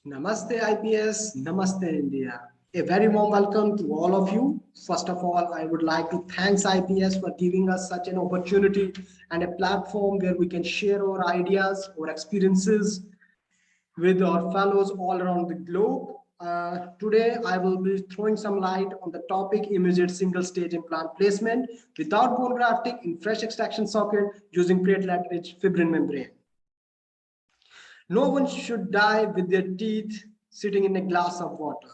Namaste IPS, Namaste India. A very warm welcome to all of you. First of all, I would like to thank IPS for giving us such an opportunity and a platform where we can share our ideas, our experiences with our fellows all around the globe. Today, I will be throwing some light on the topic immediate single stage implant placement without bone grafting in fresh extraction socket using platelet-rich fibrin membrane. No one should die with their teeth sitting in a glass of water,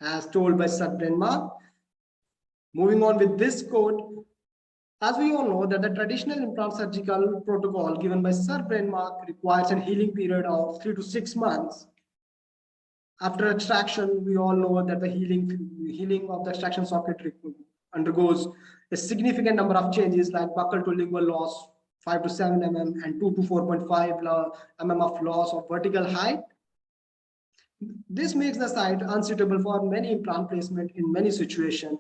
as told by Sir Brenma. Moving on with this quote, as we all know that the traditional implant surgical protocol given by Sir Brenmark requires a healing period of 3 to 6 months. After extraction, we all know that the healing of the extraction socket undergoes a significant number of changes like buccal to lingual loss, 5 to 7 mm and 2 to 4.5 mm of loss of vertical height. This makes the site unsuitable for many implant placement in many situations.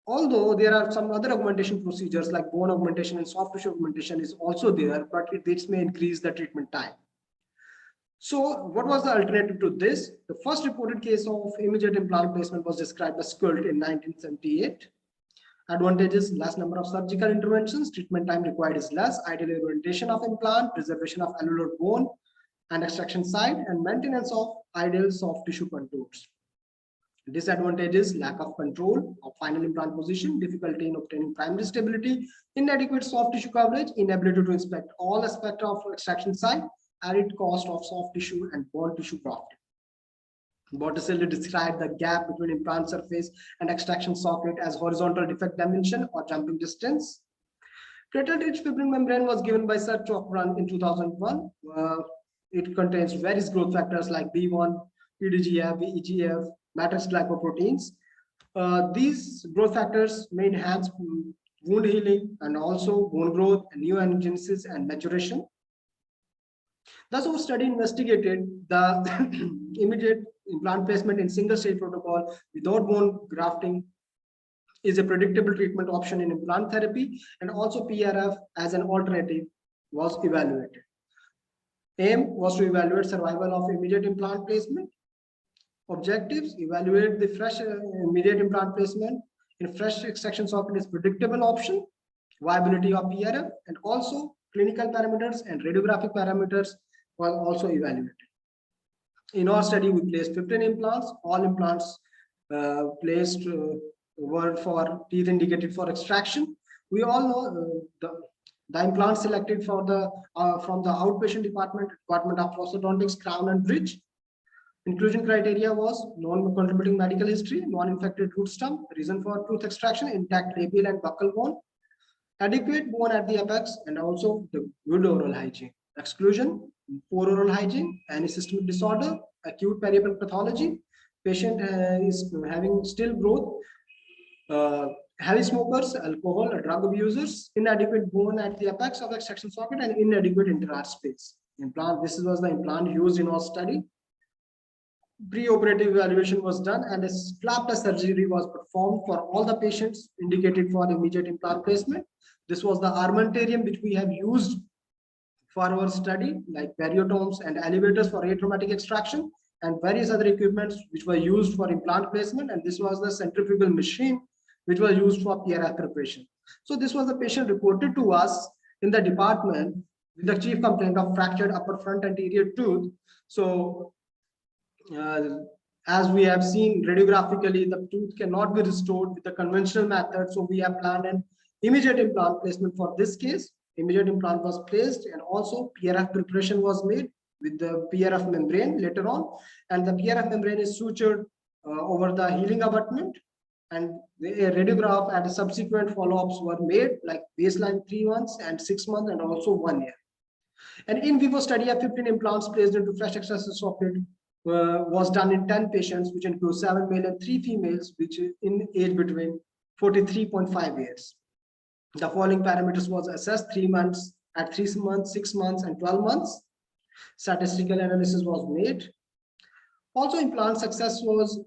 Although there are some other augmentation procedures like bone augmentation and soft tissue augmentation is also there, but this may increase the treatment time. So what was the alternative to this? The first reported case of immediate implant placement was described by Skult in 1978. Advantages: less number of surgical interventions, treatment time required is less, ideal orientation of implant, preservation of alveolar bone and extraction site, and maintenance of ideal soft tissue contours. Disadvantages: lack of control of final implant position, difficulty in obtaining primary stability, inadequate soft tissue coverage, inability to inspect all aspects of extraction site, added cost of soft tissue and bone tissue grafting. Botticelli described the gap between implant surface and extraction socket as horizontal defect dimension or jumping distance. Platelet-rich fibrin membrane was given by Sir Chopran in 2001. It contains various growth factors like B1, PDGF, VEGF, matrix glycoproteins. These growth factors may enhance wound healing and also bone growth and neoangiogenesis and maturation. Thus, our study investigated the immediate implant placement in single stage protocol without bone grafting is a predictable treatment option in implant therapy, and also PRF as an alternative was evaluated. Aim was to evaluate survival of immediate implant placement. Objectives: evaluate the fresh immediate implant placement in fresh extraction socket is predictable option, viability of PRF, and also clinical parameters and radiographic parameters were also evaluated. In our study, we placed 15 implants. All implants placed were for teeth indicated for extraction. We all know the implants selected for the from the outpatient department of prosthodontics, crown and bridge. Inclusion criteria was non-contributing medical history, non-infected root stump, reason for tooth extraction, intact labial and buccal bone, adequate bone at the apex, and also the good oral hygiene. Exclusion: poor oral hygiene, any systemic disorder, acute periapical pathology, patient is having still growth, heavy smokers, alcohol, drug abusers, inadequate bone at the apex of the extraction socket, and inadequate interart space. Implant. This was the implant used in our study. Pre-operative evaluation was done and a flap test surgery was performed for all the patients indicated for immediate implant placement. This was the armamentarium which we have used for our study, like periotomes and elevators for atraumatic extraction, and various other equipments which were used for implant placement. And this was the centrifugal machine which was used for PRF preparation. So this was the patient reported to us in the department with the chief complaint of fractured upper front anterior tooth. So as we have seen radiographically, the tooth cannot be restored with the conventional method. So we have planned an immediate implant placement for this case. Immediate implant was placed, and also PRF preparation was made with the PRF membrane later on. And the PRF membrane is sutured over the healing abutment. And the radiograph and the subsequent follow-ups were made, like baseline 3 months and 6 months and also 1 year. An in vivo study of 15 implants placed into fresh extraction socket was done in 10 patients, which include 7 male and 3 females, which is in age between 43.5 years. The following parameters was assessed: 3 months, at 3 months, 6 months, and 12 months. Statistical analysis was made. Also, implant success was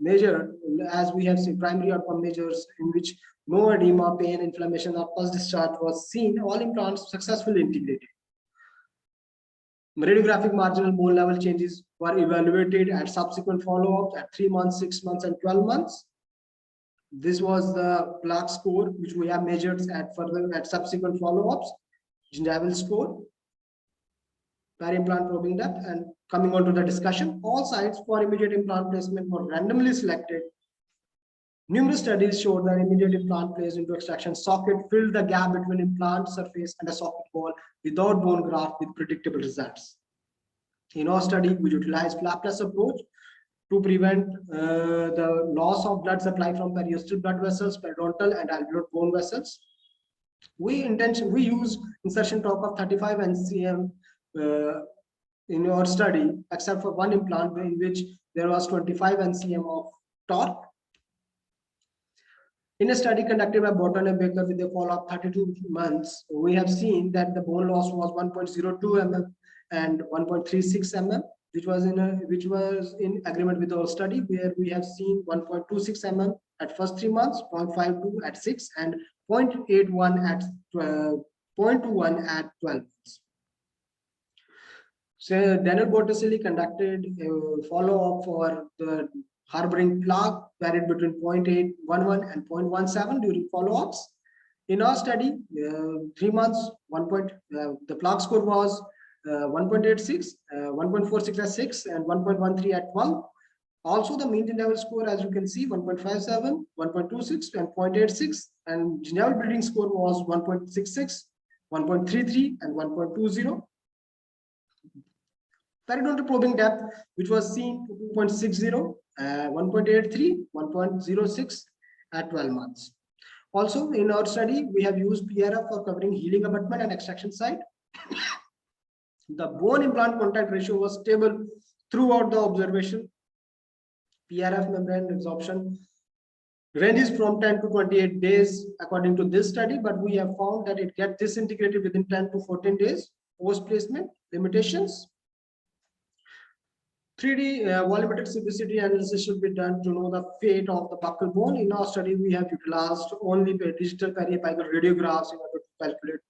measured, as we have seen primary outcome measures in which no edema, pain, inflammation, or pus discharge was seen. All implants successfully integrated. Radiographic marginal bone level changes were evaluated at subsequent follow-ups at 3 months, 6 months, and 12 months. This was the plaque score, which we have measured at subsequent follow-ups, gingival score, peri-implant probing depth. And coming on to the discussion, all sites for immediate implant placement were randomly selected. Numerous studies showed that immediate implant placed into extraction socket filled the gap between implant surface and the socket wall without bone graft with predictable results. In our study, we utilized flapless approach to prevent the loss of blood supply from periosteal blood vessels, periodontal and alveolar bone vessels. We use insertion torque of 35 NCM in our study, except for one implant in which there was 25 NCM of torque. In a study conducted by Burton and Baker with a follow-up 32 months, we have seen that the bone loss was 1.02 mm and 1.36 mm, which was in agreement with our study, where we have seen 1.26 mm at first 3 months, 0.52 at 6, and 0.81 at 0.21 at 12 months. So Daniel Botticelli conducted a follow-up for the harboring plaque varied between 0.811 and 0.17 during follow-ups. In our study, 3 months, the plaque score was 1.86, 1.46 at 6, and 1.13 at 12. Also, the mean gingival score, as you can see, 1.57, 1.26, and 0.86, and gingival bleeding score was 1.66, 1.33, and 1.20. Periodontal probing depth, which was seen to 2.60, 1.83, 1.06 at 12 months. Also, in our study, we have used PRF for covering healing abutment and extraction site. The bone implant contact ratio was stable throughout the observation. PRF membrane resorption ranges from 10 to 28 days according to this study, but we have found that it gets disintegrated within 10 to 14 days post-placement. Limitations: 3D volumetric sphericity analysis should be done to know the fate of the buccal bone. In our study, we have utilized only digital periapical radiographs in order to calculate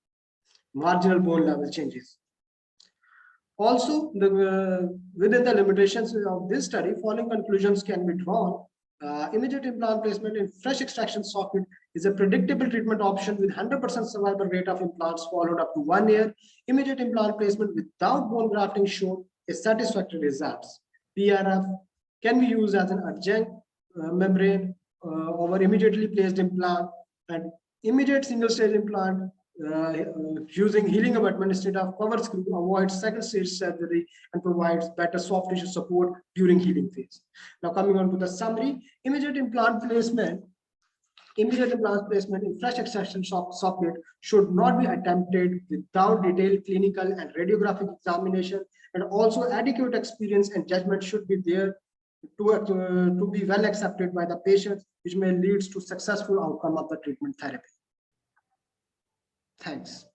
marginal bone level changes. Also, within the limitations of this study, following conclusions can be drawn. Immediate implant placement in fresh extraction socket is a predictable treatment option with 100% survival rate of implants followed up to 1 year. Immediate implant placement without bone grafting showed a satisfactory results. PRF can be used as an adjunct membrane over immediately placed implant, and immediate single stage implant using healing abutment instead of cover screw avoids second stage surgery and provides better soft tissue support during healing phase. Now coming on to the summary, immediate implant placement in fresh extraction socket should not be attempted without detailed clinical and radiographic examination, and also adequate experience and judgment should be there to be well accepted by the patient, which may lead to successful outcome of the treatment therapy. Thanks.